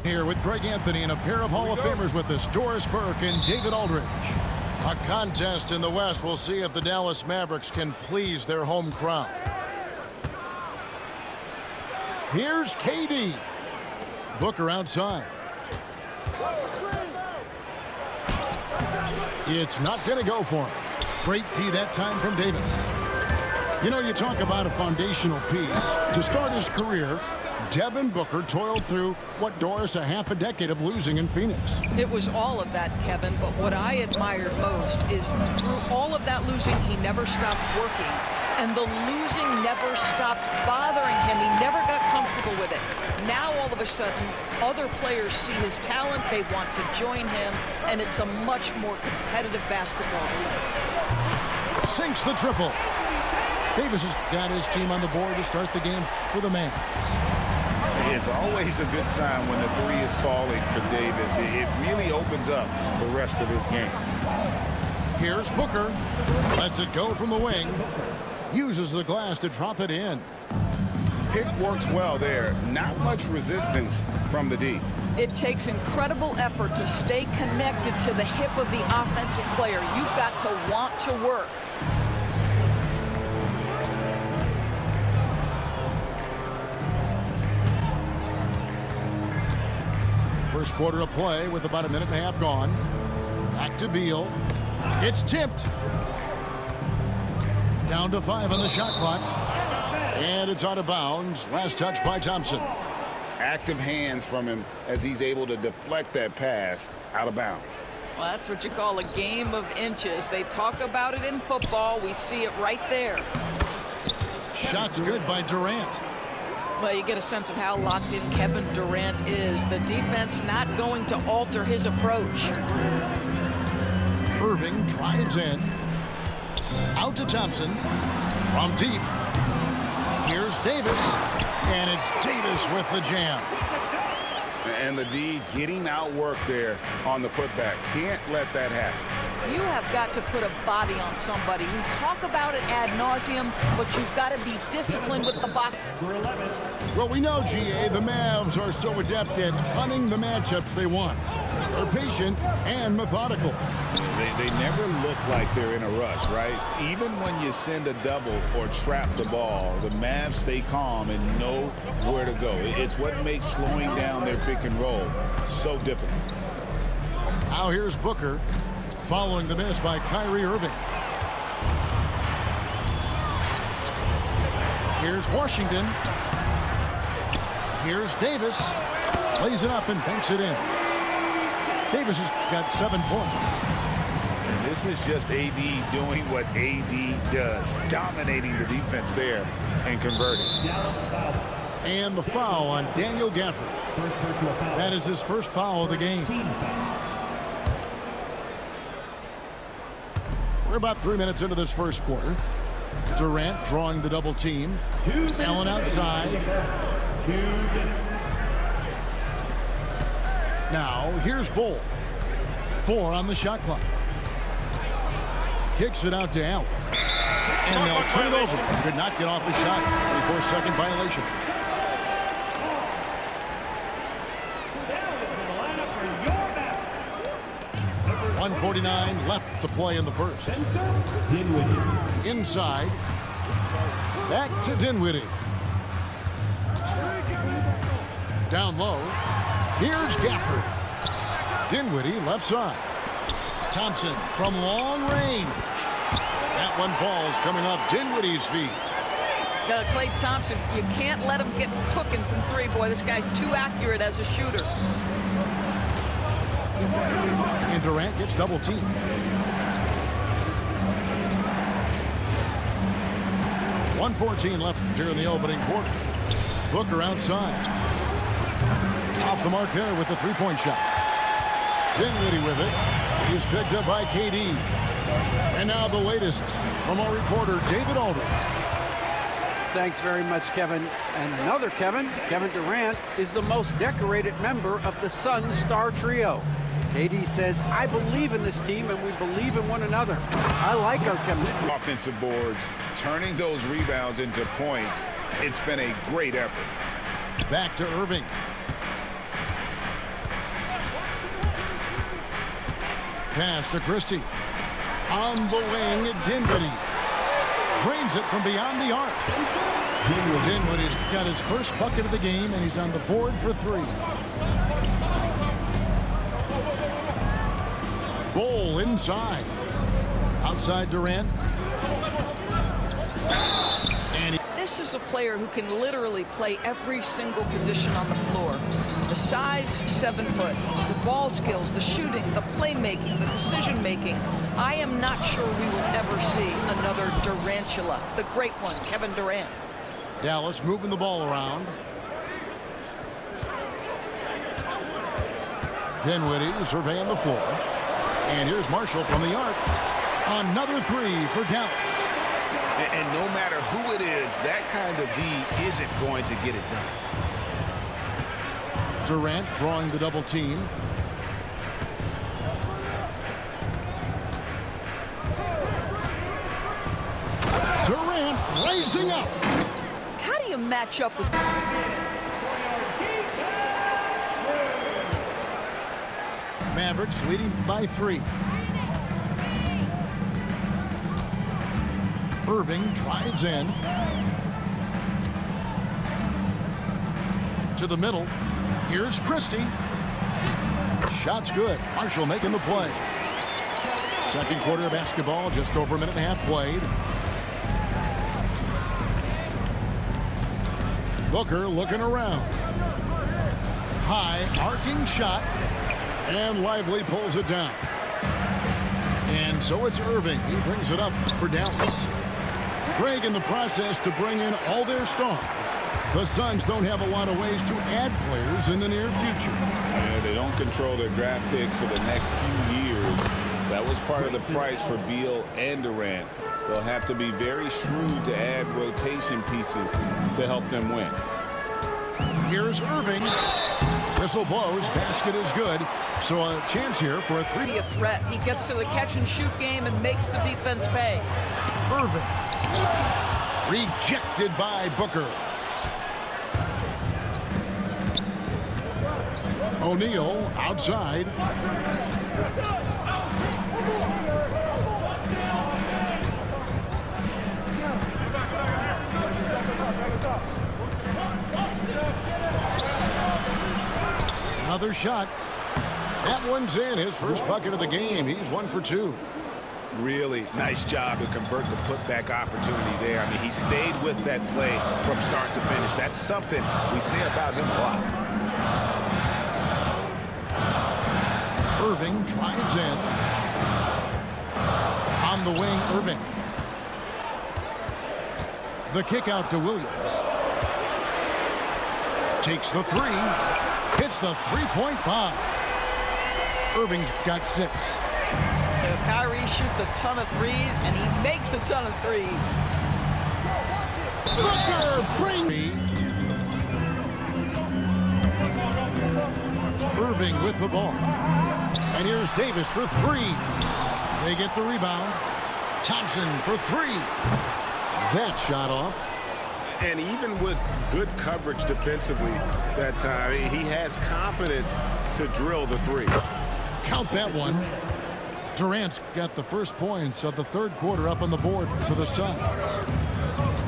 Here with Greg Anthony and a pair of Hall of Famers with us, Doris Burke and David Aldridge. A contest in the West. We'll see if the Dallas Mavericks can please their home crowd. Here's KD. Booker outside. It's not going to go for him. Great D that time from Davis. You know, you talk about a foundational piece. To start his career, Devin Booker toiled through, what, Doris, a half a decade of losing in Phoenix. It was all of that, Kevin, but what I admired most is through all of that losing, he never stopped working. And the losing never stopped bothering him. He never got comfortable with it. Now, all of a sudden, other players see his talent, they want to join him, and it's a much more competitive basketball team. Sinks the triple. Davis has got his team on the board to start the game for the Mavs. It's always a good sign when the three is falling for Davis. It really opens up the rest of his game. Here's Booker. Lets it go from the wing. Uses the glass to drop it in. Pick works well there. Not much resistance from the D. It takes incredible effort to stay connected to the hip of the offensive player. You've got to want to work. First quarter of play with about a minute and a half gone. Back to Beal. It's tipped. Down to 5 on the shot clock. And it's out of bounds. Last touch by Thompson. Active hands from him as he's able to deflect that pass out of bounds. Well, that's what you call a game of inches. They talk about it in football. We see it right there. Shot's good by Durant. Well, you get a sense of how locked in Kevin Durant is. The defense not going to alter his approach. Irving drives in. Out to Thompson. From deep. Here's Davis. And it's Davis with the jam. And the D getting outworked there on the putback. Can't let that happen. You have got to put a body on somebody. We talk about it ad nauseum, but you've got to be disciplined with the box. Well, we know, GA, the Mavs are so adept at hunting the matchups they want. They're patient and methodical. They never look like they're in a rush, right? Even when you send a double or trap the ball, the Mavs stay calm and know where to go. It's what makes slowing down their pick and roll so difficult. Now here's Booker, following the miss by Kyrie Irving. Here's Washington. Here's Davis. Lays it up and banks it in. Davis has got 7 points. And this is just AD doing what AD does, dominating the defense there and converting. And the foul on Daniel Gafford. That is his first foul of the game. We're about 3 minutes into this first quarter. Durant drawing the double team. Allen outside. Now here's Bull. 4 on the shot clock. Kicks it out to Allen. And they'll turn it over. Could not get off the shot. 24-second violation. .149 left to play in the first. Inside. Back to Dinwiddie. Down low. Here's Gafford. Dinwiddie left side. Thompson from long range. That one falls coming off Dinwiddie's feet. Klay Thompson, you can't let him get cooking from 3. Boy, this guy's too accurate as a shooter. And Durant gets double teamed. .114 left here in the opening quarter. Booker outside. Off the mark there with the three-point shot. Dinwiddie with it. He's picked up by KD. And now the latest from our reporter, David Aldridge. Thanks very much, Kevin. And another Kevin, Kevin Durant, is the most decorated member of the Suns star trio. KD says, I believe in this team and we believe in one another. I like our chemistry. Offensive boards, turning those rebounds into points. It's been a great effort. Back to Irving. pass to Christie. On the wing, Dinwiddie. Drains it from beyond the arc. Dinwiddie's got his first bucket of the game, and he's on the board for 3. Bol inside. Outside Durant. And This is a player who can literally play every single position on the floor. The size, 7 foot. The ball skills, the shooting, the playmaking, the decision making. I am not sure we will ever see another Durantula, the great one, Kevin Durant. Dallas moving the ball around. Dinwiddie surveying the floor. And here's Marshall from the arc. Another 3 for Dallas. And no matter who it is, that kind of D isn't going to get it done. Durant drawing the double team. Durant raising up. How do you match up with... Mavericks leading by 3. Irving drives in. To the middle. Here's Christie. Shot's good. Marshall making the play. Second quarter of basketball, just over a minute and a half played. Booker looking around. High arcing shot. And Lively pulls it down. And so it's Irving. He brings it up for Dallas. Greg in the process to bring in all their stars. The Suns don't have a lot of ways to add players in the near future. Yeah, they don't control their draft picks for the next few years. That was part of the price for Beal and Durant. They'll have to be very shrewd to add rotation pieces to help them win. Here's Irving. Whistle blows. Basket is good. So a chance here for a 3. A threat. He gets to the catch and shoot game and makes the defense pay. Irving. Rejected by Booker. O'Neal outside. Another shot. That one's in. His first bucket of the game. He's 1 for 2. Really nice job to convert the putback opportunity there. I mean, he stayed with that play from start to finish. That's something we say about him a lot. Irving drives in. On the wing, Irving. The kick out to Williams. Takes the 3. Hits the 3-point bomb. Irving's got 6. Kyrie shoots a ton of threes, and he makes a ton of threes. Booker, bring me. Irving with the ball. And here's Davis for 3. They get the rebound. Thompson for 3. That shot off. And even with good coverage defensively that time, he has confidence to drill the 3. Count that one. Durant's got the first points of the third quarter up on the board for the Suns.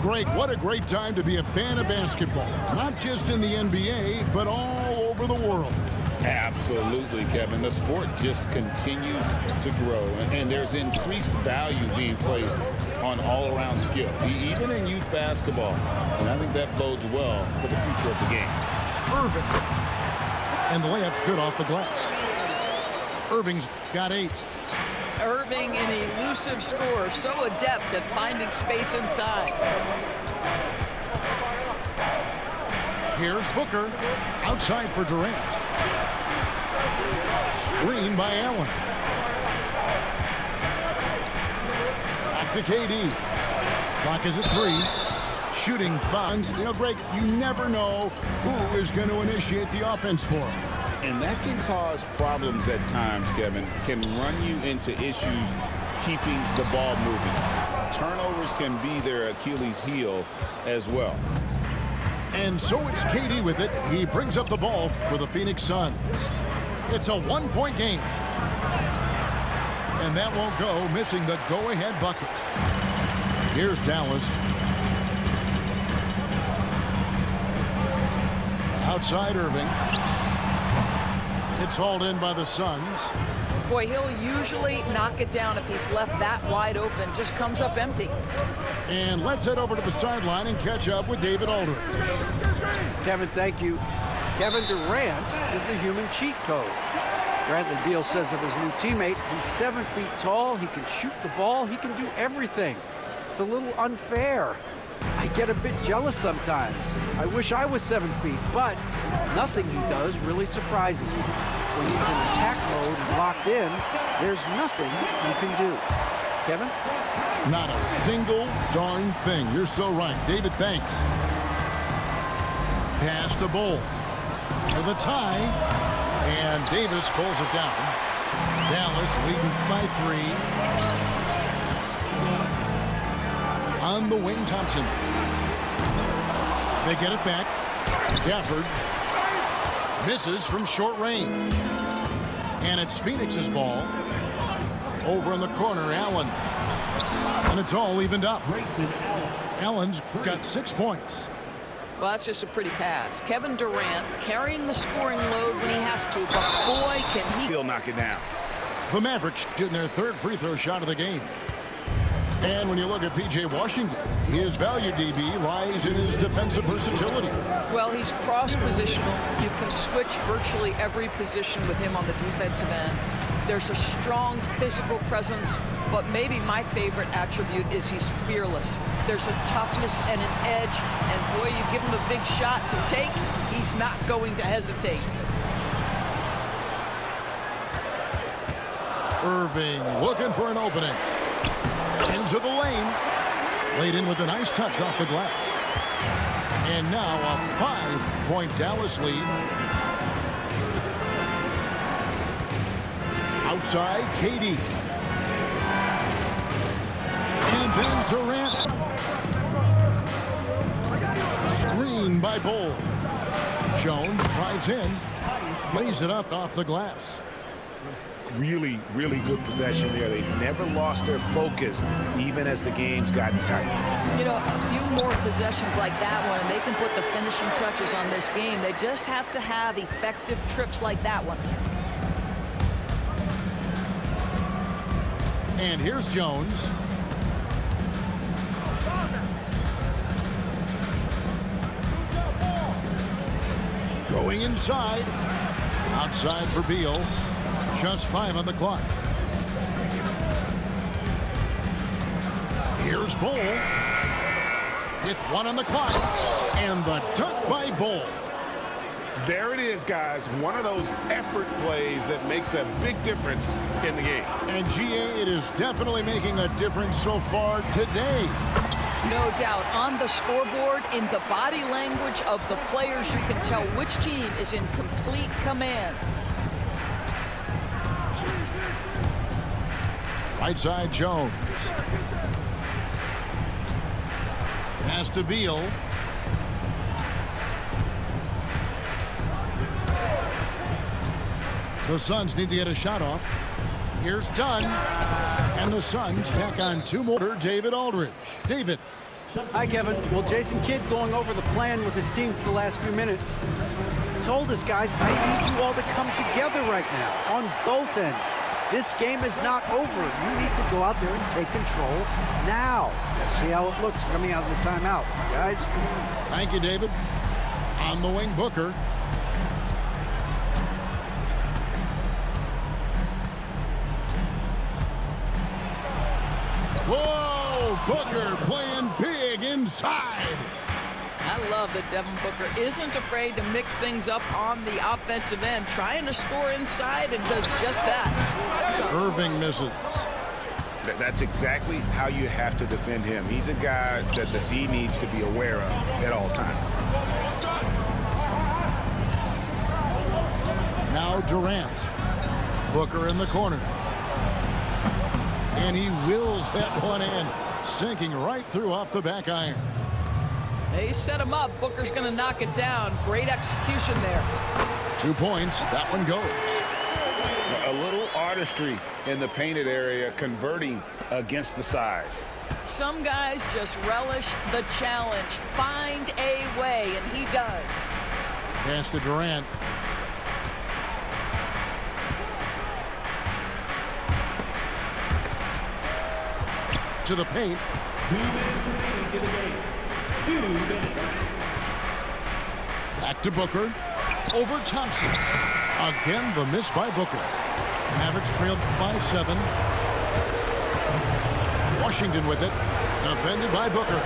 Greg, what a great time to be a fan of basketball. Not just in the NBA, but all over the world. Absolutely, Kevin. The sport just continues to grow, and there's increased value being placed on all-around skill, even in youth basketball. And I think that bodes well for the future of the game. Irving. And the layup's good off the glass. Irving's got 8. Irving, an elusive scorer, so adept at finding space inside. Here's Booker. Outside for Durant. Screen by Allen. Back to KD. Clock is at 3. Shooting fouls. You know, Greg, you never know who is going to initiate the offense for him. And that can cause problems at times, Kevin. Can run you into issues keeping the ball moving. Turnovers can be their Achilles heel as well. And so it's KD with it. He brings up the ball for the Phoenix Suns. It's a 1-point game. And that won't go, missing the go-ahead bucket. Here's Dallas. Outside Irving. It's hauled in by the Suns. Boy, he'll usually knock it down if he's left that wide open. Just comes up empty. And let's head over to the sideline and catch up with David Aldridge. Kevin, thank you. Kevin Durant is the human cheat code. Bradley Beal says of his new teammate, he's 7 feet tall, he can shoot the ball, he can do everything. It's a little unfair. I get a bit jealous sometimes. I wish I was 7 feet, but nothing he does really surprises me. When he's in attack mode and locked in, there's nothing you can do. Kevin? Not a single darn thing. You're so right. David, thanks. Pass to Bull for the tie, and Davis pulls it down. Dallas leading by 3. On the wing, Thompson. They get it back. Gafford misses from short range. And it's Phoenix's ball. Over in the corner, Allen. And it's all evened up. Allen's got 6 points. Well, that's just a pretty pass. Kevin Durant carrying the scoring load when he has to, but boy, can he. He'll knock it down. The Mavericks getting their 3rd free throw shot of the game. And when you look at P.J. Washington, his value, DB, lies in his defensive versatility. Well, he's cross-positional. You can switch virtually every position with him on the defensive end. There's a strong physical presence, but maybe my favorite attribute is he's fearless. There's a toughness and an edge, and boy, you give him a big shot to take, he's not going to hesitate. Irving looking for an opening. Into the lane. Laid in with a nice touch off the glass. And now a 5-point Dallas lead. Outside, KD. And then Durant. Screen by Bull. Jones drives in. Lays it up off the glass. Really, really good possession there. They never lost their focus, even as the game's gotten tight. You know, a few more possessions like that one, and they can put the finishing touches on this game. They just have to have effective trips like that one. And here's Jones. Going inside. Outside for Beal. Just 5 on the clock. Here's Bull. With 1 on the clock. And the dunk by Bull. There it is, guys. One of those effort plays that makes a big difference in the game. And GA, it is definitely making a difference so far today. No doubt. On the scoreboard, in the body language of the players, you can tell which team is in complete command. Right side, Jones. Pass to Beal. The Suns need to get a shot off. Here's Dunn. And the Suns tack on 2 more. David Aldridge. David. Hi, Kevin. Well, Jason Kidd going over the plan with his team for the last few minutes. Told us, guys, I need you all to come together right now on both ends. This game is not over. You need to go out there and take control now. See how it looks coming out of the timeout, guys. Thank you, David. On the wing, Booker. Whoa! Booker playing big inside. I love that Devin Booker isn't afraid to mix things up on the offensive end, trying to score inside and does just that. Irving misses. That's exactly how you have to defend him. He's a guy that the D needs to be aware of at all times. Now Durant. Booker in the corner. And he wills that one in, sinking right through off the back iron. They set him up. Booker's going to knock it down. Great execution there. 2 points. That one goes. A little artistry in the painted area, converting against the size. Some guys just relish the challenge. Find a way, and he does. Pass to Durant. To the paint. 2 minutes remaining in the game. 2 minutes. Back to Booker. Over Thompson. Again, the miss by Booker. Mavericks trailed by 7. Washington with it. Defended by Booker.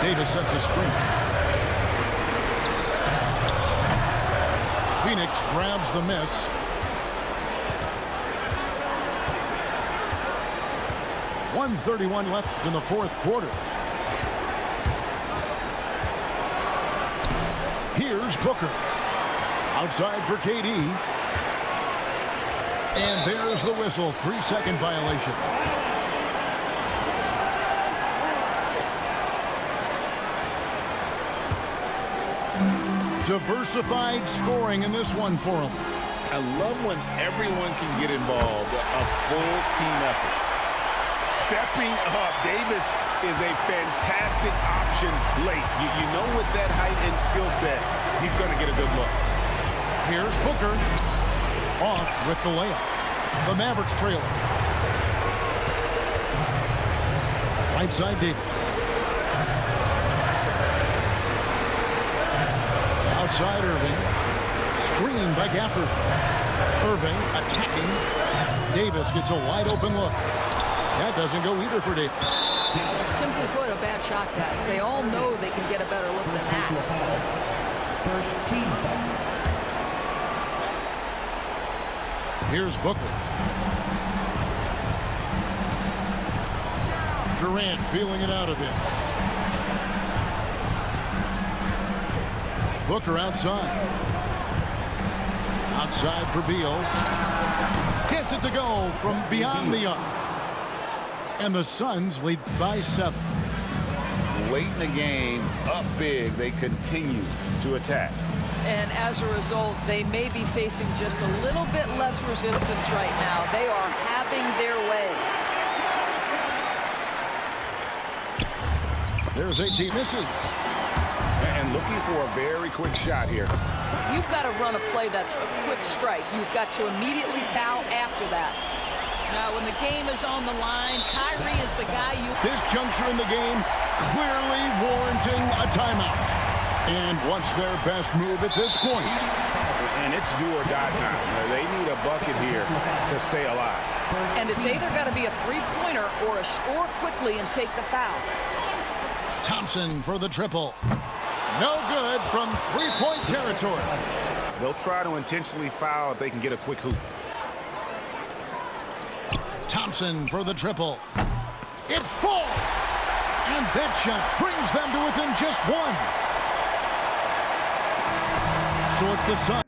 Davis sets a screen. Phoenix grabs the miss. .131 left in the fourth quarter. Here's Booker. Outside for KD. And there's the whistle. 3-second violation. Diversified scoring in this one for him. I love when everyone can get involved. A full team effort. Stepping up, Davis is a fantastic option late. You know, with that height and skill set, he's going to get a good look. Here's Booker. Off with the layup. The Mavericks trail it. Right side Davis. Outside Irving. Screen by Gafford. Irving attacking. Davis gets a wide open look. That doesn't go either for Davis. Simply put, a bad shot, guys. They all know they can get a better look than that. First team foul. Here's Booker. Durant feeling it out of him. Booker outside. Outside for Beal. Gets it to go from beyond the arc. And the Suns lead by 7. Late in the game, up big, they continue to attack. And as a result, they may be facing just a little bit less resistance right now. They are having their way. There's 18 misses. And looking for a very quick shot here. You've got to run a play that's a quick strike. You've got to immediately foul after that. Now, when the game is on the line, Kyrie is the guy you... This juncture in the game clearly warranting a timeout. And what's their best move at this point? And it's do or die time. They need a bucket here to stay alive. And it's either got to be a three-pointer or a score quickly and take the foul. Thompson for the triple. No good from three-point territory. They'll try to intentionally foul if they can get a quick hoop. Thompson for the triple. It falls. And that shot brings them to within just 1. So it's the Suns.